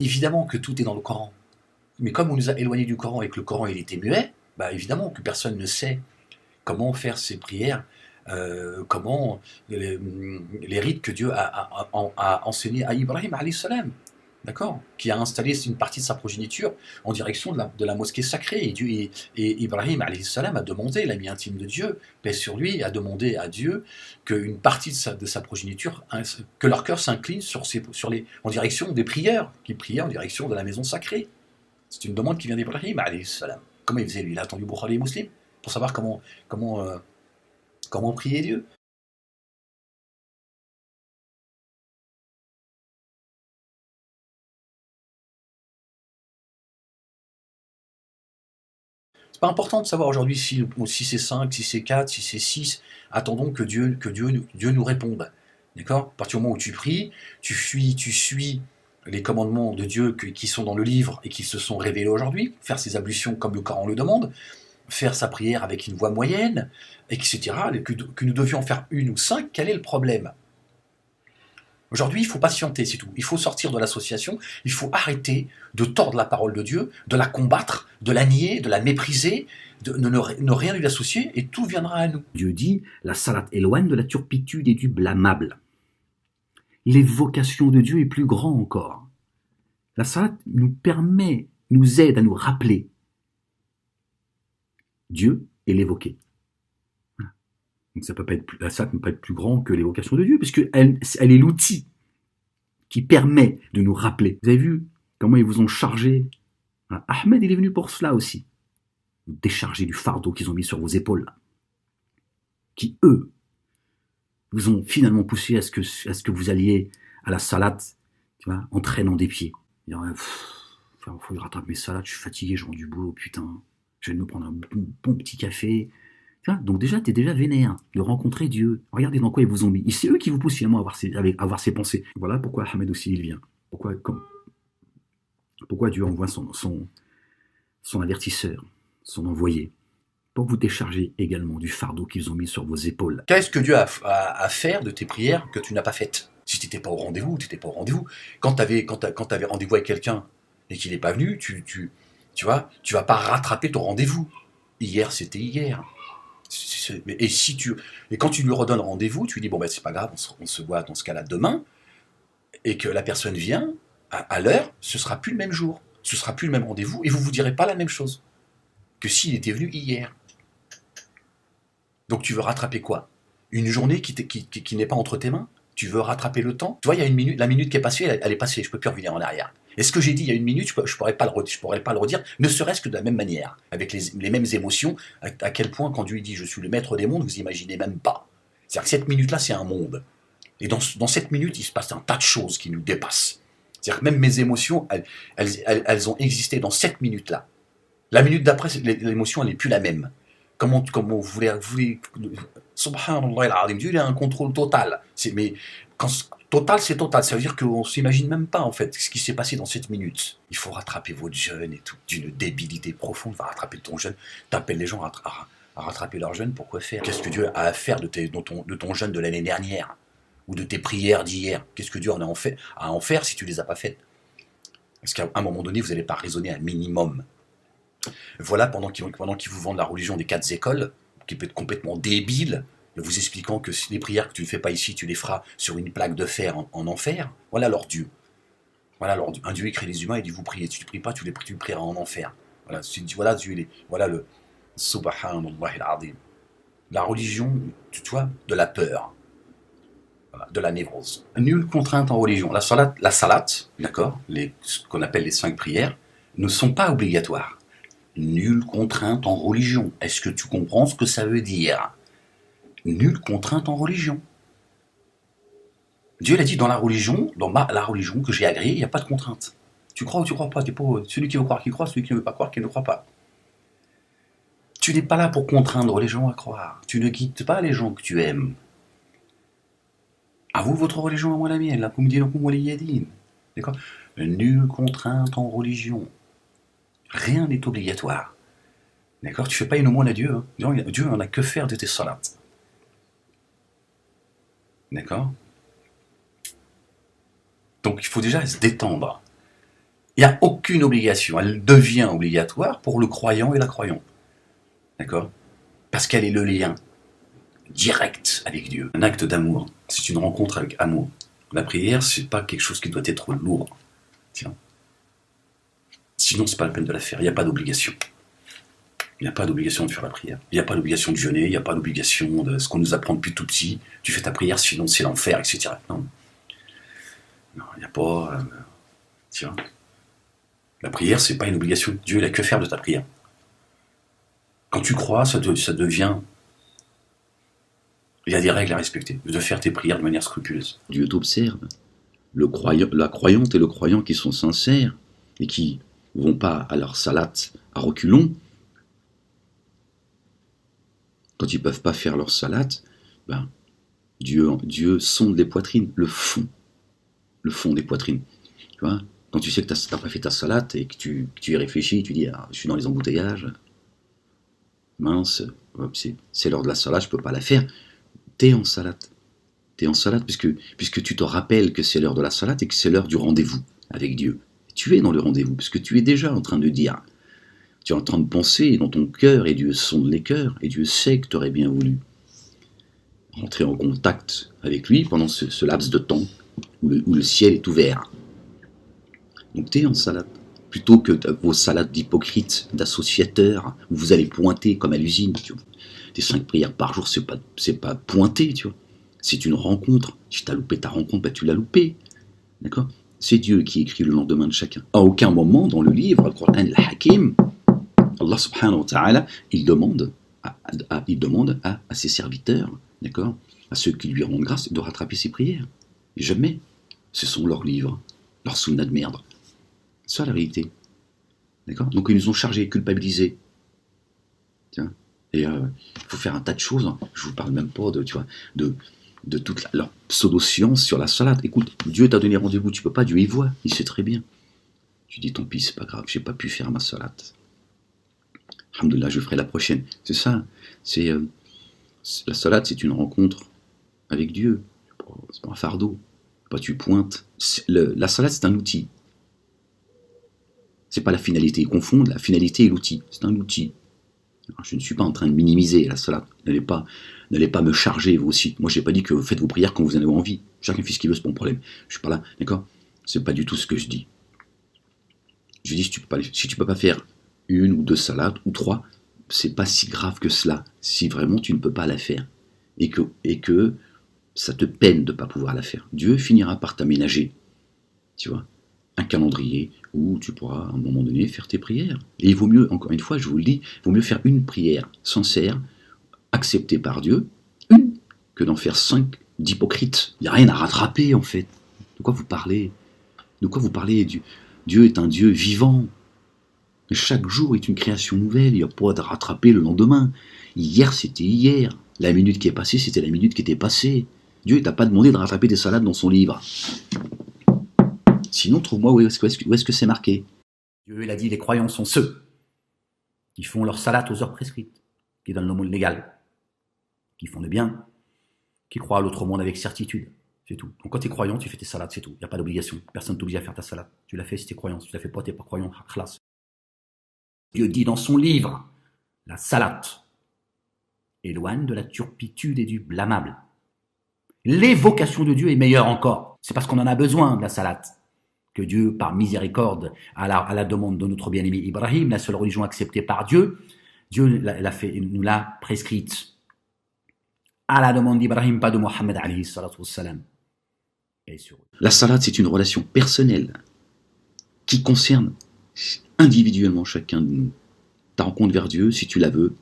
Évidemment que tout est dans le Coran. Mais comme on nous a éloignés du Coran et que le Coran il était muet, bah évidemment que personne ne sait comment faire ces prières, comment les rites que Dieu a enseignés à Ibrahim alayhi salam, d'accord, qui a installé une partie de sa progéniture en direction de la mosquée sacrée. Et Ibrahim alayhi salam a demandé, l'ami intime de Dieu, paix sur lui, a demandé à Dieu qu'une partie de sa progéniture, que leur cœur s'incline en direction des prières, qui priaient en direction de la maison sacrée. C'est une demande qui vient d'Ibrahim alayhi salam. Comment il faisait lui? Il a attendu Bukhari et Muslim pour savoir comment, comment prier Dieu. C'est pas important de savoir aujourd'hui si c'est 5, si c'est 4, si c'est 6. Attendons que Dieu nous réponde. D'accord? À partir du moment où tu pries, tu suis les commandements de Dieu qui sont dans le livre et qui se sont révélés aujourd'hui, faire ses ablutions comme le Coran le demande, faire sa prière avec une voix moyenne, etc., que nous devions faire 1 ou 5, quel est le problème? Aujourd'hui, il faut patienter, c'est tout. Il faut sortir de l'association, il faut arrêter de tordre la parole de Dieu, de la combattre, de la nier, de la mépriser, de ne rien lui associer, et tout viendra à nous. Dieu dit, la salat éloigne de la turpitude et du blâmable. L'évocation de Dieu est plus grand encore. La salat nous aide à nous rappeler Dieu et l'évoquer. Donc la salat ne peut pas être plus grand que l'évocation de Dieu, puisqu'elle est l'outil qui permet de nous rappeler. Vous avez vu comment ils vous ont chargé? Ahmed, il est venu pour cela aussi. Vous décharger du fardeau qu'ils ont mis sur vos épaules, qui, eux, vous ont finalement poussé à ce que vous alliez à la salat, tu vois, en traînant des pieds. Il faut que je rattrape mes salades, je suis fatigué, je rentre du boulot, putain. Je vais me prendre un bon petit café. Donc déjà, tu es déjà vénère de rencontrer Dieu. Regardez dans quoi ils vous ont mis. Et c'est eux qui vous poussent finalement à avoir ces pensées. Voilà pourquoi Ahmed aussi il vient. Pourquoi Dieu envoie son avertisseur, son envoyé, pour vous décharger également du fardeau qu'ils ont mis sur vos épaules. Qu'est-ce que Dieu a à faire de tes prières que tu n'as pas faites? Si tu n'étais pas au rendez-vous, tu n'étais pas au rendez-vous. Quand tu avais rendez-vous avec quelqu'un et qu'il n'est pas venu, tu vas pas rattraper ton rendez-vous. Hier, c'était hier. Et quand tu lui redonnes rendez-vous, tu lui dis bon ben c'est pas grave, on se voit dans ce cas-là demain, et que la personne vient à l'heure, ce sera plus le même jour, ce sera plus le même rendez-vous, et vous direz pas la même chose que s'il était venu hier. Donc tu veux rattraper quoi? Une journée qui n'est pas entre tes mains? Tu veux rattraper le temps? Tu vois, il y a une minute, la minute qui est passée, elle est passée, je peux plus revenir en arrière. Et ce que j'ai dit il y a une minute, je pourrais pas le redire, ne serait-ce que de la même manière, avec les mêmes émotions, à quel point quand Dieu dit je suis le maître des mondes, vous imaginez même pas. C'est-à-dire que cette minute-là, c'est un monde. Et dans cette minute, il se passe un tas de choses qui nous dépassent. C'est-à-dire que même mes émotions, elles ont existé dans cette minute-là. La minute d'après, l'émotion, elle n'est plus la même. Comment vous voulez Subhanallah al-Azim, Dieu il a un contrôle total. Mais total, c'est total. Ça veut dire qu'on ne s'imagine même pas en fait ce qui s'est passé dans cette minute. Il faut rattraper votre jeûne et tout. D'une débilité profonde, va rattraper ton jeûne. T'appelles les gens à rattraper leur jeûne, pourquoi faire? Qu'est-ce que Dieu a à faire de ton jeûne de l'année dernière? Ou de tes prières d'hier? Qu'est-ce que Dieu à en faire si tu ne les as pas faites? Parce qu'à un moment donné, vous n'allez pas raisonner un minimum. Voilà, pendant qu'ils vous vendent la religion des 4 écoles, qui peut être complètement débile, vous expliquant que les prières que tu ne fais pas ici, tu les feras sur une plaque de fer en enfer. Voilà leur Dieu. Voilà leur Dieu. Un Dieu crée les humains, il dit vous priez. Si tu ne pries pas, tu prieras en enfer. Voilà Dieu, voilà le Subhanallah al-Azim. La religion, tu vois, de la peur, voilà, de la névrose. Nulle contrainte en religion. La salat, d'accord, ce qu'on appelle les 5 prières, ne sont pas obligatoires. Nulle contrainte en religion. Est-ce que tu comprends ce que ça veut dire? Nulle contrainte en religion. Dieu l'a dit dans la religion que j'ai agréée, il n'y a pas de contrainte. Tu crois ou tu crois pas, t'es pas celui qui veut croire qui croit, celui qui ne veut pas croire qui ne croit pas. Tu n'es pas là pour contraindre les gens à croire. Tu ne guides pas les gens que tu aimes. À vous votre religion, à moi la mienne. Lakum dinukum waliya din. D'accord? Nulle contrainte en religion. Rien n'est obligatoire. D'accord? Tu fais pas une aumône à Dieu. Hein. Dieu n'en a que faire de tes salats. D'accord? Donc il faut déjà se détendre. Il n'y a aucune obligation. Elle devient obligatoire pour le croyant et la croyante. D'accord? Parce qu'elle est le lien direct avec Dieu. Un acte d'amour. C'est une rencontre avec amour. La prière, c'est pas quelque chose qui doit être lourd. Tiens. Sinon, c'est pas la peine de la faire. Il n'y a pas d'obligation. Il n'y a pas d'obligation de faire la prière. Il n'y a pas d'obligation de jeûner. Il n'y a pas d'obligation de ce qu'on nous apprend depuis tout petit. Tu fais ta prière, sinon c'est l'enfer, etc. Non. Non, il n'y a pas... tiens. La prière, c'est pas une obligation. Dieu, il a que faire de ta prière. Quand tu crois, ça devient... Il y a des règles à respecter. De faire tes prières de manière scrupuleuse. Dieu t'observe. La croyante et le croyant qui sont sincères et qui vont pas à leur salat à reculons, quand ils peuvent pas faire leur salat, ben, Dieu sonde les poitrines, le fond des poitrines. Tu vois, quand tu sais que tu n'as pas fait ta salat et que tu y réfléchis, tu dis ah, je suis dans les embouteillages, mince, c'est l'heure de la salat, je peux pas la faire. T'es en salat, puisque tu te rappelles que c'est l'heure de la salat et que c'est l'heure du rendez-vous avec Dieu. Tu es dans le rendez-vous, parce que tu es déjà en train de dire, tu es en train de penser dans ton cœur, et Dieu sonde les cœurs, et Dieu sait que tu aurais bien voulu rentrer en contact avec lui pendant ce laps de temps où le ciel est ouvert. Donc tu es en salade. Plutôt que vos salades d'hypocrites, d'associateurs, où vous allez pointer comme à l'usine. Tes 5 prières par jour, c'est pas pointer, tu vois. C'est une rencontre. Si tu as loupé ta rencontre, tu l'as loupé. D'accord? C'est Dieu qui écrit le lendemain de chacun. À aucun moment dans le livre, le Coran al-Hakim, Allah subhanahu wa ta'ala, il demande à ses serviteurs, d'accord, à ceux qui lui rendent grâce, de rattraper ses prières. Et jamais. Ce sont leurs livres, leurs sunnas de merde. C'est ça la réalité. D'accord? Donc ils nous ont chargés, culpabilisés. Tiens. Et il faut faire un tas de choses. Hein. Je vous parle même pas de toute leur pseudo-science sur la salade. Écoute, Dieu t'a donné rendez-vous, tu peux pas, Dieu y voit, il sait très bien. Tu dis tant pis, c'est pas grave, j'ai pas pu faire ma salade. Alhamdoulilah, je ferai la prochaine. C'est ça. La salade, c'est une rencontre avec Dieu. C'est pas un fardeau. Pas tu pointes. La salade, c'est un outil. C'est pas la finalité. Ils confondent la finalité et l'outil. C'est un outil. Alors, je ne suis pas en train de minimiser la salade. N'allez pas me charger, vous aussi. Moi, j'ai pas dit que vous faites vos prières quand vous en avez envie. Chacun fait ce qu'il veut, c'est pas mon problème. Je suis pas là, d'accord? C'est pas du tout ce que je dis. Je dis, si tu peux pas faire 1 ou 2 salades, ou 3, c'est pas si grave que cela. Si vraiment tu ne peux pas la faire. Et que ça te peine de ne pas pouvoir la faire. Dieu finira par t'aménager, tu vois, un calendrier où tu pourras, à un moment donné, faire tes prières. Et il vaut mieux, encore une fois, je vous le dis, il vaut mieux faire une prière sincère, acceptée par Dieu, que d'en faire 5 d'hypocrites. Il n'y a rien à rattraper, en fait. De quoi vous parlez? Dieu est un Dieu vivant. Chaque jour est une création nouvelle, il n'y a pas à rattraper le lendemain. Hier, c'était hier. La minute qui est passée, c'était la minute qui était passée. Dieu ne t'a pas demandé de rattraper tes salades dans son livre. Sinon, trouve-moi où est-ce que c'est marqué. Dieu, il a dit, les croyants sont ceux qui font leur salade aux heures prescrites, qui donnent le monde légal, qui font le bien, qui croient à l'autre monde avec certitude. C'est tout. Donc quand tu es croyant, tu fais tes salades, c'est tout. Il n'y a pas d'obligation. Personne ne t'oblige à faire ta salade. Tu l'as fait si tu es croyant. Si tu ne la fais pas, tu n'es pas croyant. Khlas. Dieu dit dans son livre, la salade éloigne de la turpitude et du blâmable. L'évocation de Dieu est meilleure encore. C'est parce qu'on en a besoin de la salade que Dieu, par miséricorde, à la demande de notre bien-aimé Ibrahim, la seule religion acceptée par Dieu, Dieu nous l'a prescrite. À la demande d'Ibrahim, pas de Mohammed alayhi salatu wassalam. La salade, c'est une relation personnelle qui concerne individuellement chacun de nous. Ta rencontre vers Dieu, si tu la veux,